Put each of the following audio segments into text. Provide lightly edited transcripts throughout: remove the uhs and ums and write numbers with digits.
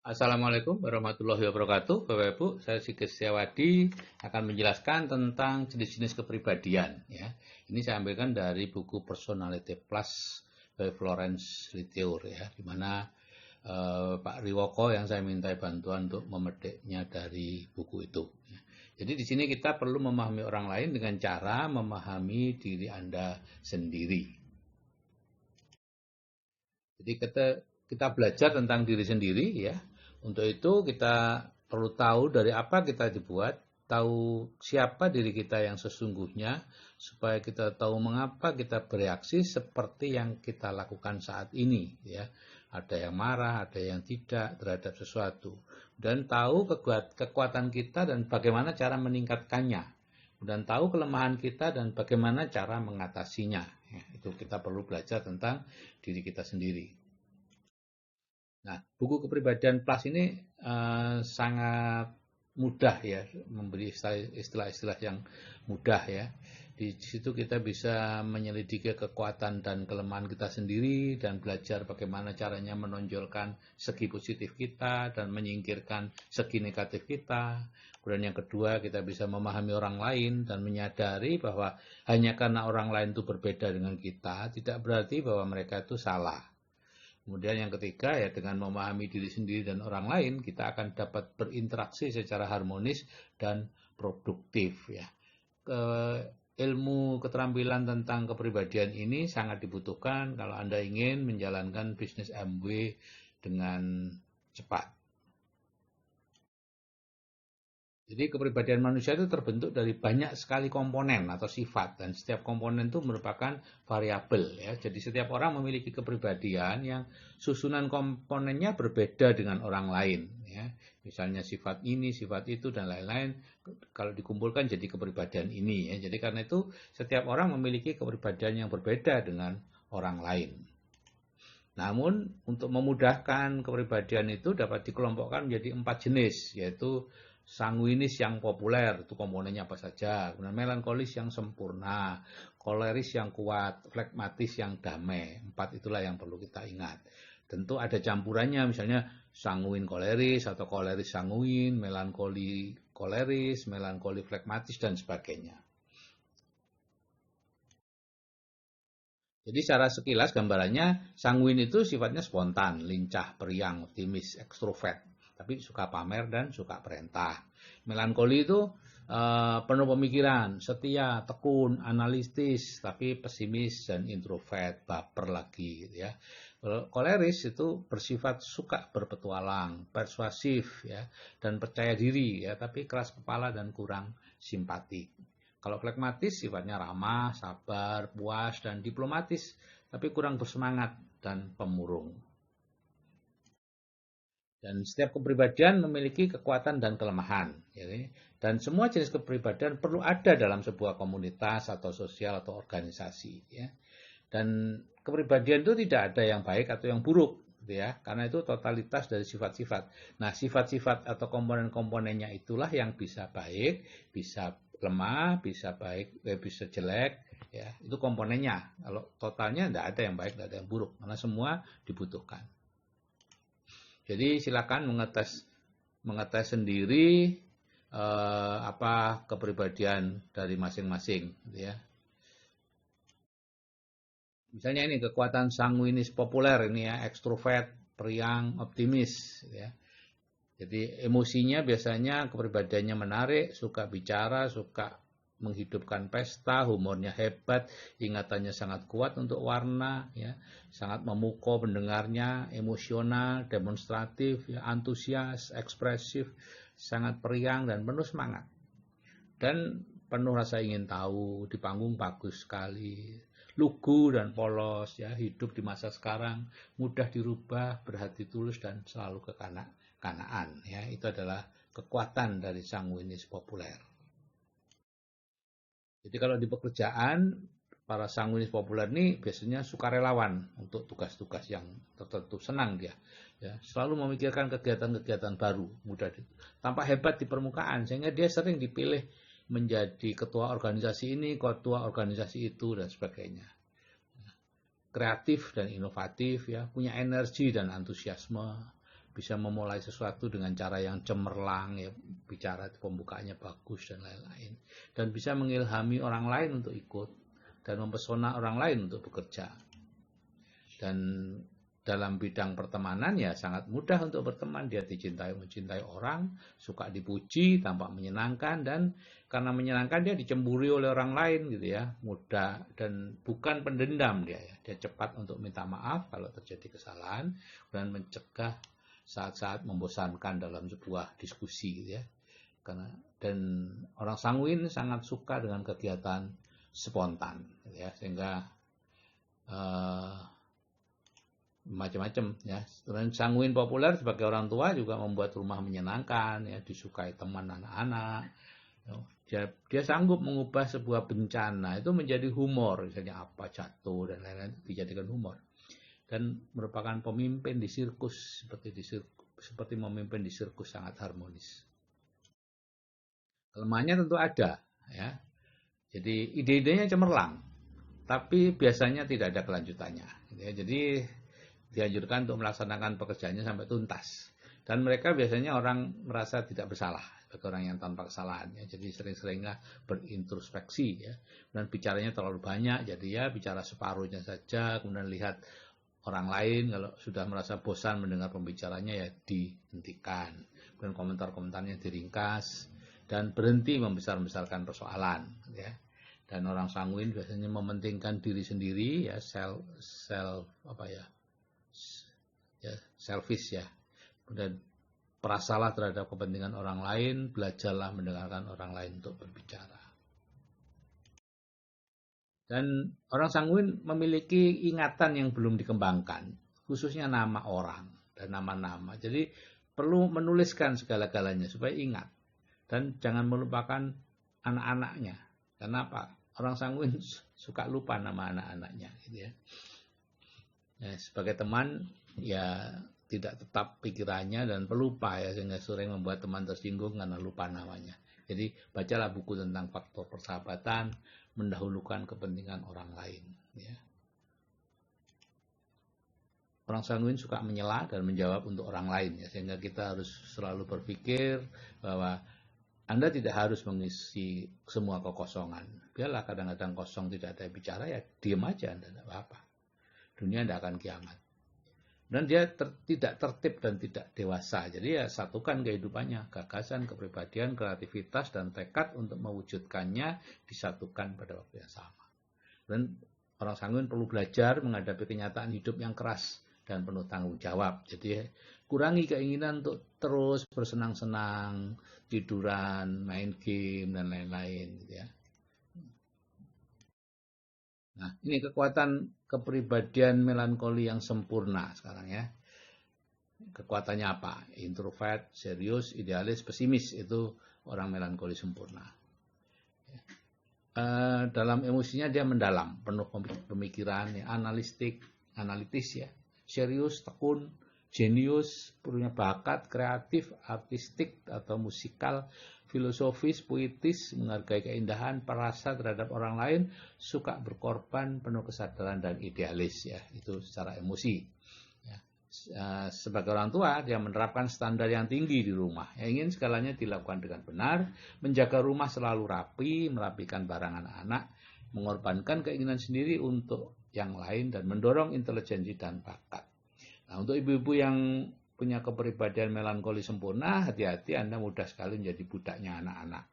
Assalamualaikum warahmatullahi wabarakatuh. Bapak Ibu, saya Sigit Setiawadi akan menjelaskan tentang jenis-jenis kepribadian. Ya, ini saya ambilkan dari buku Personality Plus by Florence Lithiur, ya, di mana Pak Riwoko yang saya minta bantuan untuk memetiknya dari buku itu. Ya. Jadi di sini kita perlu memahami orang lain dengan cara memahami diri Anda sendiri. Jadi kita belajar tentang diri sendiri, ya. Untuk itu kita perlu tahu dari apa kita dibuat, tahu siapa diri kita yang sesungguhnya, supaya kita tahu mengapa kita bereaksi seperti yang kita lakukan saat ini, ya. Ada yang marah, ada yang tidak terhadap sesuatu. Dan tahu kekuatan kita dan bagaimana cara meningkatkannya. Dan tahu kelemahan kita dan bagaimana cara mengatasinya. Ya, itu kita perlu belajar tentang diri kita sendiri. Nah, buku kepribadian plus ini sangat mudah, ya, memberi istilah-istilah yang mudah, ya. Di situ kita bisa menyelidiki kekuatan dan kelemahan kita sendiri dan belajar bagaimana caranya menonjolkan segi positif kita dan menyingkirkan segi negatif kita. Kemudian yang kedua, kita bisa memahami orang lain dan menyadari bahwa hanya karena orang lain itu berbeda dengan kita, tidak berarti bahwa mereka itu salah. Kemudian yang ketiga, ya, dengan memahami diri sendiri dan orang lain, kita akan dapat berinteraksi secara harmonis dan produktif, ya. Ilmu keterampilan tentang kepribadian ini sangat dibutuhkan kalau Anda ingin menjalankan bisnis MW dengan cepat. Jadi kepribadian manusia itu terbentuk dari banyak sekali komponen atau sifat, dan setiap komponen itu merupakan variabel, ya. Jadi setiap orang memiliki kepribadian yang susunan komponennya berbeda dengan orang lain, ya. Misalnya sifat ini, sifat itu dan lain-lain, kalau dikumpulkan jadi kepribadian ini, ya. Jadi karena itu setiap orang memiliki kepribadian yang berbeda dengan orang lain. Namun untuk memudahkan kepribadian itu dapat dikelompokkan menjadi 4 jenis, yaitu sanguinis yang populer, itu komponennya apa saja. Kemudian melankolis yang sempurna, koleris yang kuat, flegmatis yang damai. 4 itulah yang perlu kita ingat. Tentu ada campurannya, misalnya sanguin koleris atau koleris sanguin, melankoli koleris, melankoli flegmatis dan sebagainya. Jadi secara sekilas gambarannya, sanguin itu sifatnya spontan, lincah, periang, optimis, ekstrovert, tapi suka pamer dan suka perintah. Melankoli itu penuh pemikiran, setia, tekun, analitis, tapi pesimis dan introvert, baper lagi, gitu, ya. Koleris itu bersifat suka berpetualang, persuasif, ya, dan percaya diri, ya, tapi keras kepala dan kurang simpatik. Kalau flegmatis sifatnya ramah, sabar, puas, dan diplomatis, tapi kurang bersemangat dan pemurung. Dan setiap kepribadian memiliki kekuatan dan kelemahan. Dan semua jenis kepribadian perlu ada dalam sebuah komunitas atau sosial atau organisasi. Dan kepribadian itu tidak ada yang baik atau yang buruk, ya, karena itu totalitas dari sifat-sifat. Nah, sifat-sifat atau komponen-komponennya itulah yang bisa baik, bisa lemah, bisa baik, bisa jelek, ya, itu komponennya. Kalau totalnya tidak ada yang baik, tidak ada yang buruk, karena semua dibutuhkan. Jadi silakan mengetes sendiri apa kepribadian dari masing-masing, ya. Misalnya ini kekuatan sanguinis populer ini, ya, ekstrovert, periang, optimis, ya. Jadi emosinya biasanya kepribadiannya menarik, suka bicara, suka menghidupkan pesta, humornya hebat, ingatannya sangat kuat untuk warna, ya, sangat memukau pendengarnya, emosional, demonstratif, ya, antusias, ekspresif, sangat periang dan penuh semangat. Dan penuh rasa ingin tahu, di panggung bagus sekali, lugu dan polos, ya, hidup di masa sekarang, mudah dirubah, berhati tulus dan selalu kekanak-kanakan, ya. Itu adalah kekuatan dari sanguinis populer. Jadi kalau di pekerjaan, para sanguinis populer ini biasanya sukarelawan untuk tugas-tugas yang tertentu, senang dia, ya, selalu memikirkan kegiatan-kegiatan baru, mudah tampak hebat di permukaan, sehingga dia sering dipilih menjadi ketua organisasi ini, ketua organisasi itu, dan sebagainya. Kreatif dan inovatif, ya, punya energi dan antusiasme, bisa memulai sesuatu dengan cara yang cemerlang, ya, bicara pembukaannya bagus dan lain-lain, dan bisa mengilhami orang lain untuk ikut dan mempesona orang lain untuk bekerja. Dan dalam bidang pertemanan ya sangat mudah untuk berteman, dia mencintai orang, suka dipuji, tampak menyenangkan, dan karena menyenangkan dia dicemburi oleh orang lain gitu ya, mudah, dan bukan pendendam dia ya, dia cepat untuk minta maaf kalau terjadi kesalahan dan mencegah saat-saat membosankan dalam sebuah diskusi gitu ya. Dan orang sanguin sangat suka dengan kegiatan spontan gitu ya, sehingga macam-macam ya. Dan sanguin populer sebagai orang tua juga membuat rumah menyenangkan ya, disukai teman anak-anak. Dia sanggup mengubah sebuah bencana itu menjadi humor, misalnya apa jatuh dan lain-lain dijadikan humor. Dan merupakan pemimpin di sirkus, seperti memimpin di sirkus sangat harmonis. Kelemahannya tentu ada ya. Jadi ide-idenya cemerlang, tapi biasanya tidak ada kelanjutannya. Ya, jadi dianjurkan untuk melaksanakan pekerjaannya sampai tuntas. Dan mereka biasanya orang merasa tidak bersalah, sebagai orang yang tanpa kesalahan. Ya. Jadi sering-seringnya berintrospeksi, ya. Dan bicaranya terlalu banyak, jadi ya bicara separuhnya saja, kemudian lihat orang lain, kalau sudah merasa bosan mendengar pembicaranya ya dihentikan. Kemudian komentar-komentarnya diringkas, dan berhenti membesar-besarkan persoalan. Ya. Dan orang sanguin biasanya mementingkan diri sendiri, ya selfish ya. Dan perasalah terhadap kepentingan orang lain, belajarlah mendengarkan orang lain untuk berbicara. Dan orang sanguin memiliki ingatan yang belum dikembangkan, khususnya nama orang dan nama-nama. Jadi perlu menuliskan segala-galanya supaya ingat. Dan jangan melupakan anak-anaknya. Kenapa? Orang sanguin suka lupa nama anak-anaknya gitu ya. Nah, sebagai teman ya tidak tetap pikirannya dan pelupa ya, sehingga sering membuat teman tersinggung karena lupa namanya. Jadi bacalah buku tentang faktor persahabatan, mendahulukan kepentingan orang lain ya. Orang sanguin suka menyela dan menjawab untuk orang lain ya, sehingga kita harus selalu berpikir bahwa Anda tidak harus mengisi semua kekosongan. Biarlah kadang-kadang kosong, tidak ada yang bicara, ya diam aja, Anda tidak apa-apa. Dunia tidak akan kiamat. Dan dia tidak tertib dan tidak dewasa. Jadi ya satukan kehidupannya, gagasan, kepribadian, kreativitas, dan tekad untuk mewujudkannya disatukan pada waktu yang sama. Dan orang sanguin perlu belajar menghadapi kenyataan hidup yang keras dan penuh tanggung jawab. Jadi kurangi keinginan untuk terus bersenang-senang, tiduran, main game, dan lain-lain gitu ya. Nah, ini kekuatan kepribadian melankoli yang sempurna sekarang ya. Kekuatannya apa? Introvert, serius, idealis, pesimis, itu orang melankoli sempurna. Dalam emosinya dia mendalam, penuh pemikiran, ya, analitis ya, serius, tekun, jenius, punya bakat, kreatif, artistik atau musikal, filosofis, puitis, menghargai keindahan, perasa terhadap orang lain, suka berkorban, penuh kesadaran dan idealis ya, itu secara emosi. Ya. Sebagai orang tua dia menerapkan standar yang tinggi di rumah, ya, ingin segalanya dilakukan dengan benar, menjaga rumah selalu rapi, merapikan barang anak-anak, mengorbankan keinginan sendiri untuk yang lain, dan mendorong intelijensi dan bakat. Nah, untuk ibu-ibu yang punya kepribadian melankoli sempurna, hati-hati, Anda mudah sekali menjadi budaknya anak-anak.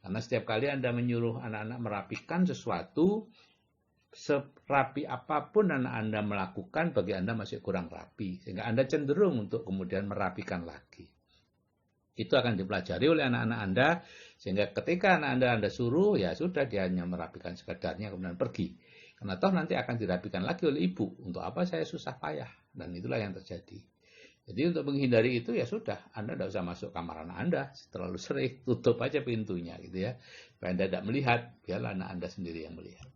Karena setiap kali Anda menyuruh anak-anak merapikan sesuatu, serapi apapun anak Anda melakukan, bagi Anda masih kurang rapi. Sehingga Anda cenderung untuk kemudian merapikan lagi. Itu akan dipelajari oleh anak-anak Anda, sehingga ketika anak Anda suruh, ya sudah, dia hanya merapikan sekedarnya kemudian pergi. Karena toh nanti akan dirapikan lagi oleh ibu. Untuk apa saya susah payah? Dan itulah yang terjadi. Jadi untuk menghindari itu ya sudah, Anda tidak usah masuk kamar anak Anda terlalu sering, tutup aja pintunya gitu ya. Supaya Anda tidak melihat, biarlah anak Anda sendiri yang melihat.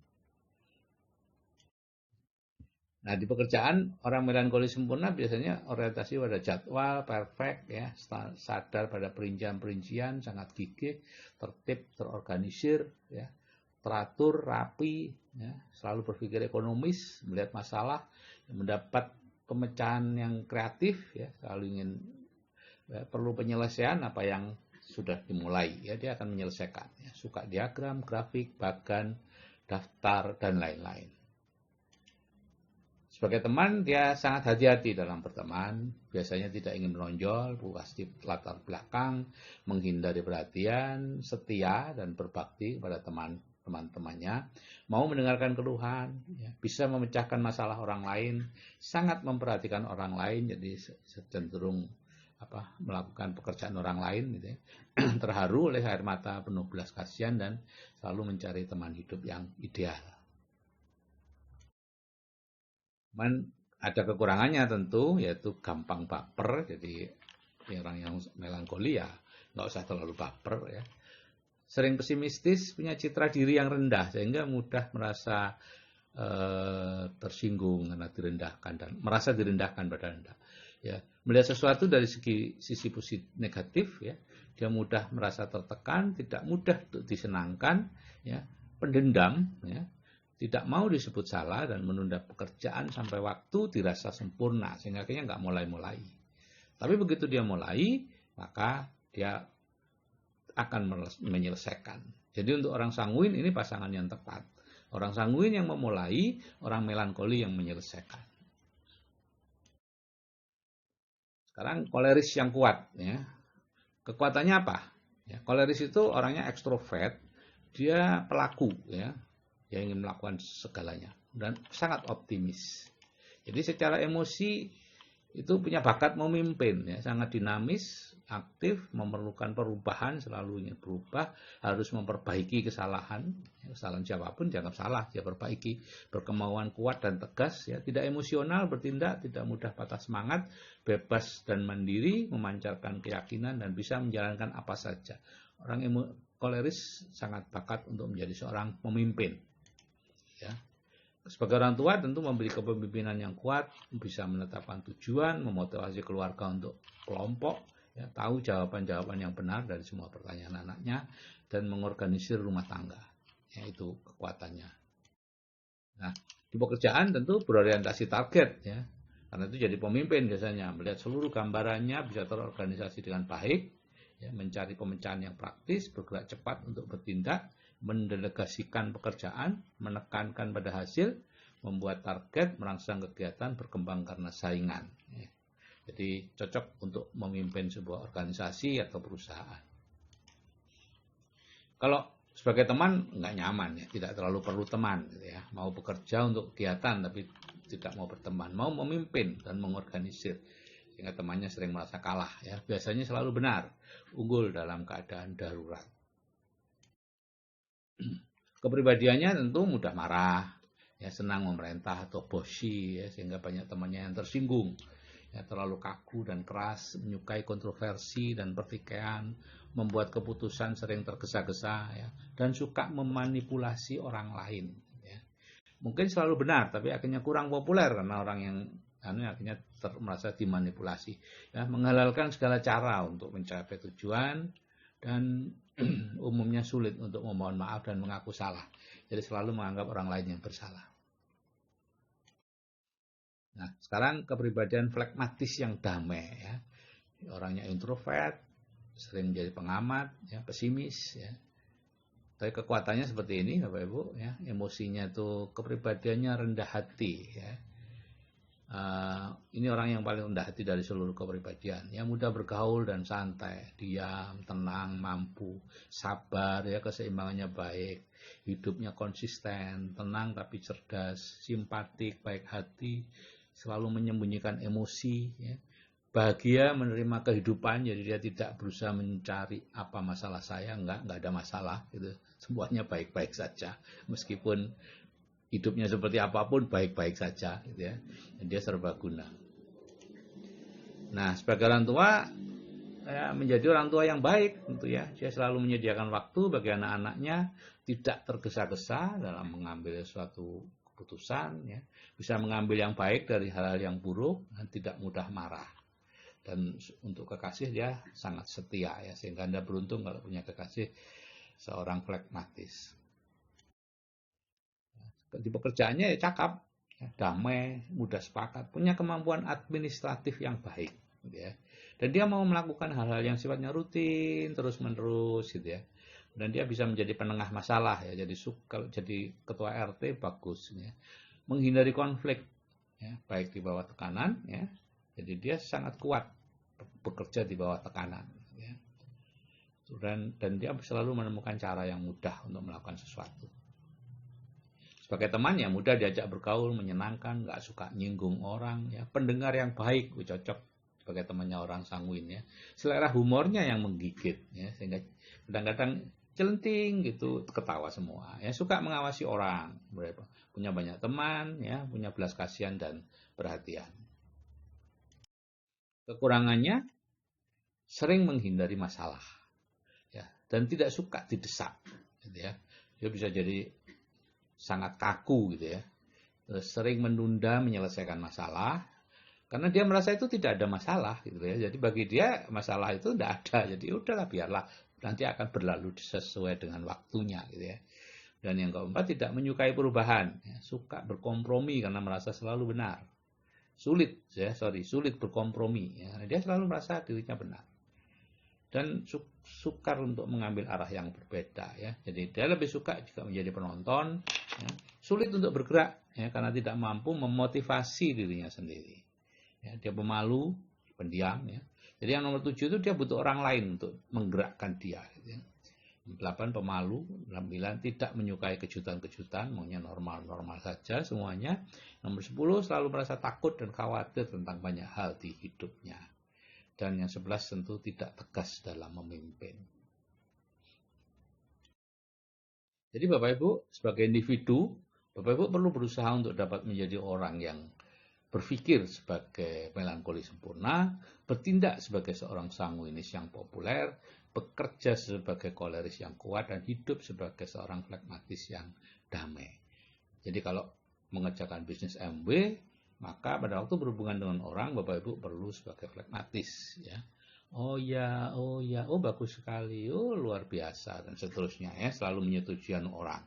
Nah, di pekerjaan orang melankoli sempurna biasanya orientasi pada jadwal, perfect ya, sadar pada perincian-perincian, sangat gigih, tertib, terorganisir ya, teratur, rapi ya, selalu berpikir ekonomis, melihat masalah, mendapat pemecahan yang kreatif, ya, selalu ingin perlu penyelesaian apa yang sudah dimulai, ya, dia akan menyelesaikan, ya, suka diagram, grafik, bagan, daftar, dan lain-lain. Sebagai teman, dia sangat hati-hati dalam berteman, biasanya tidak ingin menonjol, pasti latar belakang, menghindari perhatian, setia, dan berbakti kepada teman-temannya, mau mendengarkan keluhan, ya, bisa memecahkan masalah orang lain, sangat memperhatikan orang lain, jadi cenderung melakukan pekerjaan orang lain, gitu ya. Terharu oleh air mata penuh belas kasihan dan selalu mencari teman hidup yang ideal. Cuman ada kekurangannya tentu, yaitu gampang baper. Jadi orang yang melankoli ya nggak usah terlalu baper, ya. Sering pesimistis, punya citra diri yang rendah sehingga mudah merasa tersinggung karena direndahkan dan merasa direndahkan pada Anda. Ya, melihat sesuatu dari sisi positif negatif, ya, dia mudah merasa tertekan, tidak mudah untuk disenangkan, ya, pendendam, ya, tidak mau disebut salah dan menunda pekerjaan sampai waktu dirasa sempurna sehingga akhirnya nggak mulai-mulai. Tapi begitu dia mulai, maka dia akan menyelesaikan. Jadi untuk orang sanguin ini pasangan yang tepat. Orang sanguin yang memulai, orang melankoli yang menyelesaikan. Sekarang koleris yang kuat, ya. Kekuatannya apa? Ya, koleris itu orangnya ekstrovert, dia pelaku, ya. Dia ingin melakukan segalanya dan sangat optimis. Jadi secara emosi itu punya bakat memimpin, ya, sangat dinamis, aktif, memerlukan perubahan, selalu ingin berubah, harus memperbaiki kesalahan, kesalahan siapapun dianggap salah, dia perbaiki, berkemauan kuat dan tegas, ya, tidak emosional bertindak, tidak mudah patah semangat, bebas dan mandiri, memancarkan keyakinan dan bisa menjalankan apa saja. Orang koleris sangat bakat untuk menjadi seorang pemimpin, ya. Sebagai orang tua tentu memberi kepemimpinan yang kuat, bisa menetapkan tujuan, memotivasi keluarga untuk kelompok, ya, tahu jawaban-jawaban yang benar dari semua pertanyaan anaknya, dan mengorganisir rumah tangga. Ya, itu kekuatannya. Nah, di pekerjaan tentu berorientasi target, ya, karena itu jadi pemimpin biasanya, melihat seluruh gambarannya, bisa terorganisasi dengan baik, ya, mencari pemecahan yang praktis, bergerak cepat untuk bertindak, mendelegasikan pekerjaan, menekankan pada hasil, membuat target, merangsang kegiatan, berkembang karena saingan. Jadi cocok untuk memimpin sebuah organisasi atau perusahaan. Kalau sebagai teman nggak nyaman, ya, tidak terlalu perlu teman, gitu ya. Mau bekerja untuk kegiatan tapi tidak mau berteman, mau memimpin dan mengorganisir sehingga temannya sering merasa kalah, ya. Biasanya selalu benar, unggul dalam keadaan darurat. Kepribadiannya tentu mudah marah, ya, senang memerintah atau bossy, ya, sehingga banyak temannya yang tersinggung, ya, terlalu kaku dan keras, menyukai kontroversi dan pertikaian, membuat keputusan sering tergesa-gesa, ya, dan suka memanipulasi orang lain, ya. Mungkin selalu benar tapi akhirnya kurang populer karena orang yang akhirnya merasa dimanipulasi, ya, menghalalkan segala cara untuk mencapai tujuan dan umumnya sulit untuk memohon maaf dan mengaku salah. Jadi selalu menganggap orang lain yang bersalah. Nah, sekarang kepribadian flekmatis yang damai, ya. Orangnya introvert, sering menjadi pengamat, ya, pesimis, ya. Tapi kekuatannya seperti ini, Bapak Ibu, ya. Emosinya itu kepribadiannya rendah hati, ya. Ini orang yang paling rendah hati dari seluruh kepribadian, yang mudah bergaul dan santai, diam, tenang, mampu, sabar, ya, keseimbangannya baik, hidupnya konsisten, tenang tapi cerdas, simpatik, baik hati, selalu menyembunyikan emosi, ya, bahagia menerima kehidupan, jadi dia tidak berusaha mencari apa masalah saya, enggak ada masalah, gitu, semuanya baik-baik saja, meskipun hidupnya seperti apapun baik-baik saja, gitu ya. Dan dia serbaguna. Nah, sebagai orang tua, ya, menjadi orang tua yang baik, tentu ya. Dia selalu menyediakan waktu bagi anak-anaknya, tidak tergesa-gesa dalam mengambil suatu keputusan, ya. Bisa mengambil yang baik dari hal-hal yang buruk dan tidak mudah marah. Dan untuk kekasih dia sangat setia, ya, sehingga Anda beruntung kalau punya kekasih seorang flekmatis. Di pekerjaannya ya cakap, damai, mudah sepakat, punya kemampuan administratif yang baik, gitu ya. Dan dia mau melakukan hal-hal yang sifatnya rutin, terus-menerus, gitu ya. Dan dia bisa menjadi penengah masalah, ya. Jadi kalau jadi ketua RT bagus, ya. Menghindari konflik, ya, baik di bawah tekanan, ya. Jadi dia sangat kuat bekerja di bawah tekanan, ya. Dan dia selalu menemukan cara yang mudah untuk melakukan sesuatu. Sebagai teman ya mudah diajak bergaul, menyenangkan, nggak suka nyinggung orang, ya. Pendengar yang baik, cocok sebagai temannya orang sanguin, ya. Selera humornya yang menggigit, ya, sehingga kadang-kadang celenting gitu, ketawa semua, ya. Suka mengawasi orang, punya banyak teman, ya, punya belas kasihan dan perhatian. Kekurangannya sering menghindari masalah, ya, dan tidak suka didesak, gitu ya. Dia bisa jadi sangat kaku, gitu ya. Terus sering menunda menyelesaikan masalah karena dia merasa itu tidak ada masalah, gitu ya. Jadi bagi dia masalah itu tidak ada. Jadi udahlah, biarlah, nanti akan berlalu sesuai dengan waktunya, gitu ya. Dan yang keempat, tidak menyukai perubahan, ya. Suka berkompromi karena merasa selalu benar. Sulit berkompromi, ya. Dia selalu merasa dirinya benar. Dan sukar untuk mengambil arah yang berbeda, ya. Jadi dia lebih suka juga menjadi penonton, ya. Sulit untuk bergerak, ya, karena tidak mampu memotivasi dirinya sendiri, ya. Dia pemalu, pendiam, ya. Jadi yang nomor 7 itu dia butuh orang lain untuk menggerakkan dia, gitu ya. 8 pemalu, 9 tidak menyukai kejutan-kejutan, maunya normal-normal saja semuanya. Nomor 10 selalu merasa takut dan khawatir tentang banyak hal di hidupnya. Dan yang 11 tentu tidak tegas dalam memimpin. Jadi Bapak Ibu, sebagai individu, Bapak Ibu perlu berusaha untuk dapat menjadi orang yang berpikir sebagai melankoli sempurna, bertindak sebagai seorang sanguinis yang populer, bekerja sebagai koleris yang kuat, dan hidup sebagai seorang flegmatis yang damai. Jadi kalau mengerjakan bisnis MW, maka pada waktu berhubungan dengan orang, Bapak Ibu perlu sebagai flegmatis, ya. Oh ya, oh bagus sekali, oh luar biasa, dan seterusnya, ya. Selalu menyetujui orang.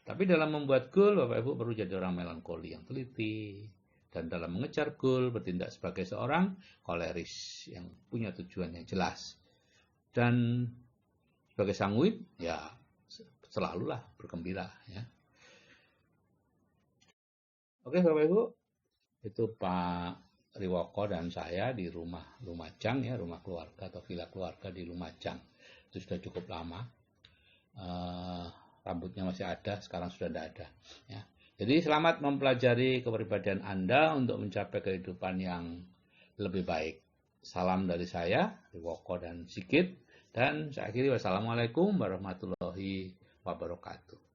Tapi dalam membuat goal, Bapak Ibu perlu jadi orang melankoli yang teliti. Dan dalam mengejar goal, bertindak sebagai seorang koleris yang punya tujuan yang jelas. Dan sebagai sanguin, ya selalulah bergembira, ya. Oke Bapak Ibu, itu Pak Riwoko dan saya di rumah Lumajang, ya, rumah keluarga atau villa keluarga di Lumajang. Itu sudah cukup lama. Rambutnya masih ada, sekarang sudah tidak ada, ya. Jadi selamat mempelajari kepribadian Anda untuk mencapai kehidupan yang lebih baik. Salam dari saya, Riwoko dan Sigit, dan saya akhiri wassalamualaikum warahmatullahi wabarakatuh.